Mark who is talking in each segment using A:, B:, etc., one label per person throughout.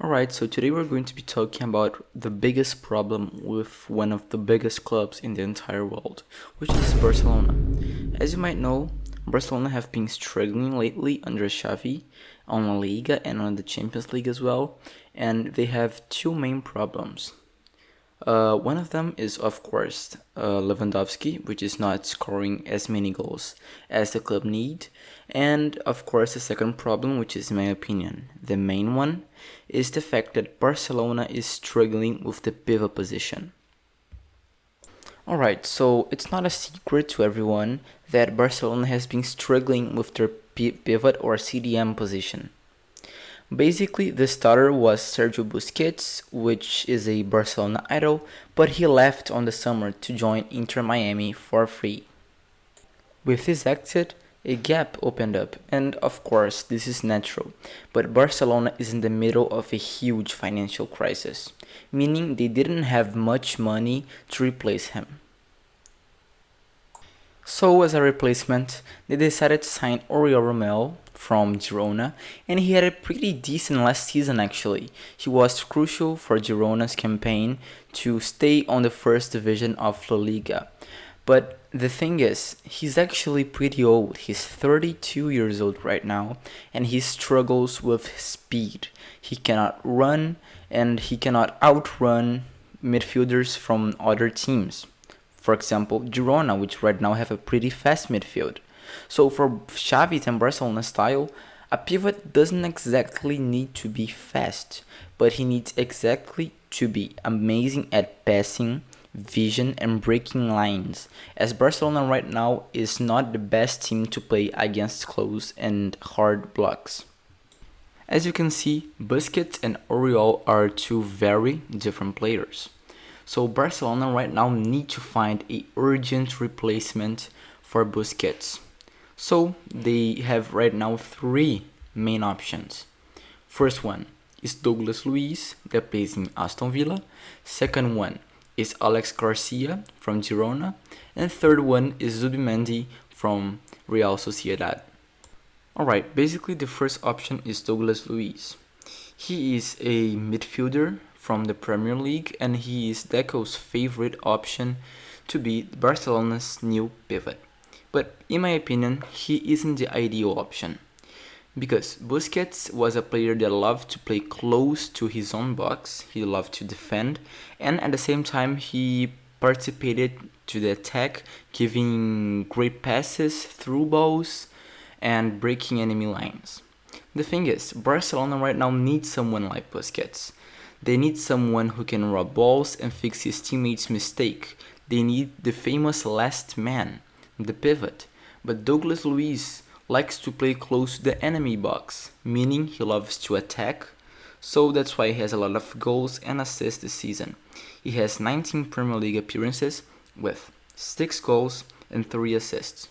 A: Alright, so today we're going to be talking about the biggest problem with one of the biggest clubs in the entire world, which is Barcelona. As you might know, Barcelona have been struggling lately under Xavi on La Liga and on the Champions League as well, and they have two main problems. One of them is, of course, Lewandowski, which is not scoring as many goals as the club need. And, of course, the second problem, which is, in my opinion, the main one, is the fact that Barcelona is struggling with the pivot position. Alright, so it's not a secret to everyone that Barcelona has been struggling with their pivot or CDM position. Basically, the starter was Sergio Busquets, which is a Barcelona idol, but he left on the summer to join Inter Miami for free. With his exit, a gap opened up, and of course, this is natural, but Barcelona is in the middle of a huge financial crisis, meaning they didn't have much money to replace him. So, as a replacement, they decided to sign Oriol Romeu from Girona, and he had a pretty decent last season actually. He was crucial for Girona's campaign to stay on the first division of La Liga. But the thing is, he's actually pretty old. He's 32 years old right now, and he struggles with speed. He cannot run, and he cannot outrun midfielders from other teams. For example, Girona, which right now have a pretty fast midfield. So for Xavi's and Barcelona style, a pivot doesn't exactly need to be fast, but he needs exactly to be amazing at passing, vision, and breaking lines, as Barcelona right now is not the best team to play against close and hard blocks. As you can see, Busquets and Oriol are two very different players. So Barcelona right now need to find a urgent replacement for Busquets. So they have right now three main options. First one is Douglas Luiz that plays in Aston Villa. Second one is Alex Garcia from Girona. And third one is Zubimendi from Real Sociedad. Alright, basically the first option is Douglas Luiz. He is a midfielder from the Premier League, and he is Deco's favorite option to be Barcelona's new pivot. But in my opinion, he isn't the ideal option, because Busquets was a player that loved to play close to his own box, he loved to defend, and at the same time he participated to the attack, giving great passes, through balls, and breaking enemy lines. The thing is, Barcelona right now needs someone like Busquets. They need someone who can rob balls and fix his teammates' mistake. They need the famous last man, the pivot. But Douglas Luiz likes to play close to the enemy box, meaning he loves to attack. So that's why he has a lot of goals and assists this season. He has 19 Premier League appearances with 6 goals and 3 assists,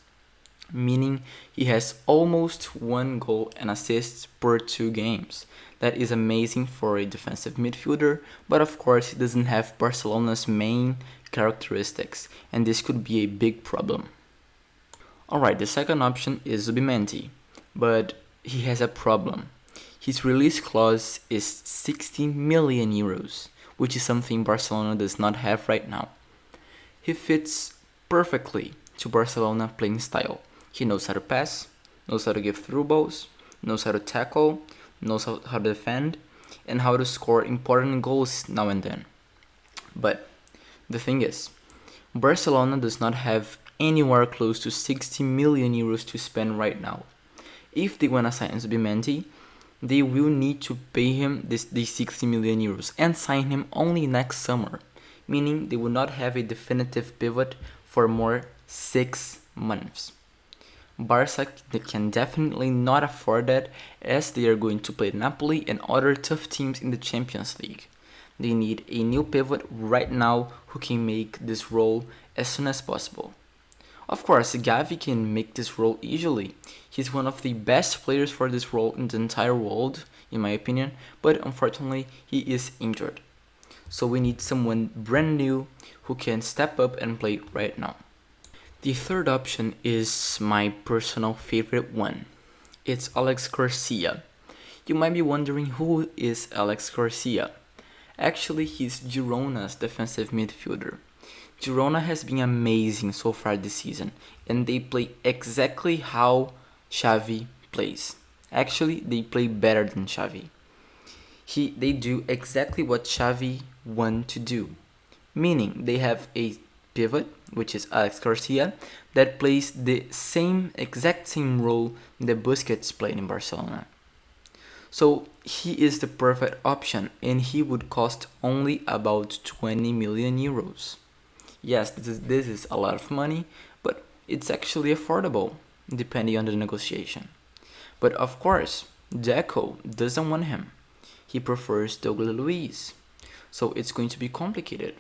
A: meaning he has almost 1 goal and assist per 2 games. That is amazing for a defensive midfielder, but of course he doesn't have Barcelona's main characteristics, and this could be a big problem. Alright, the second option is Zubimendi, but he has a problem. His release clause is 60 million euros, which is something Barcelona does not have right now. He fits perfectly to Barcelona playing style. He knows how to pass, knows how to give through balls, knows how to tackle, knows how to defend, and how to score important goals now and then. But the thing is, Barcelona does not have anywhere close to 60 million euros to spend right now. If they want to sign Zubimendi, they will need to pay him these 60 million euros and sign him only next summer, meaning they will not have a definitive pivot for more 6 months. Barca can definitely not afford that, as they are going to play Napoli and other tough teams in the Champions League. They need a new pivot right now who can make this role as soon as possible. Of course, Gavi can make this role easily. He's one of the best players for this role in the entire world, in my opinion, but unfortunately he is injured. So we need someone brand new who can step up and play right now. The third option is my personal favorite one. It's Alex Garcia. You might be wondering who is Alex Garcia. Actually, he's Girona's defensive midfielder. Girona has been amazing so far this season, and they play exactly how Xavi plays. Actually, they play better than Xavi. They do exactly what Xavi want to do, meaning they have a pivot, which is Alex Garcia, that plays the exact same role that Busquets played in Barcelona. So he is the perfect option, and he would cost only about 20 million euros. Yes, this is a lot of money, but it's actually affordable, depending on the negotiation. But of course, Deco doesn't want him. He prefers Douglas Luiz. So it's going to be complicated.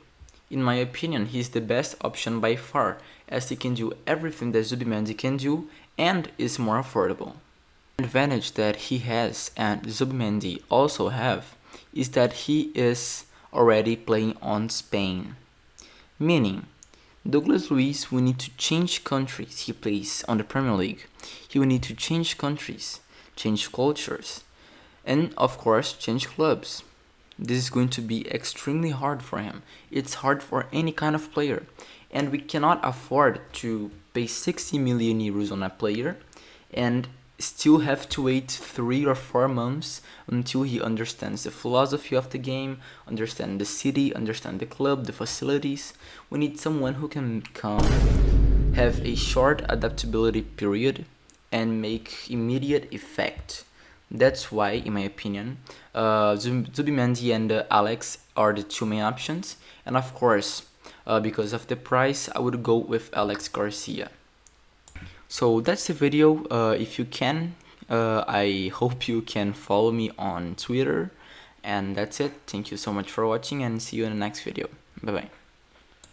A: In my opinion, he's the best option by far, as he can do everything that Zubimendi can do and is more affordable. The advantage that he has and Zubimendi also have is that he is already playing on Spain. Meaning, Douglas Luiz will need to change countries he plays on the Premier League. He will need to change countries, change cultures, and of course change clubs. This is going to be extremely hard for him. It's hard for any kind of player, and we cannot afford to pay 60 million euros on a player and still have to wait 3 or 4 months until he understands the philosophy of the game, understand the city, understand the club, the facilities. We need someone who can come, have a short adaptability period, and make immediate effect. That's why, in my opinion, Zubimendi and Alex are the two main options. And of course, because of the price, I would go with Alex Garcia. So that's the video. If you can, I hope you can follow me on Twitter. And that's it. Thank you so much for watching, and see you in the next video. Bye bye.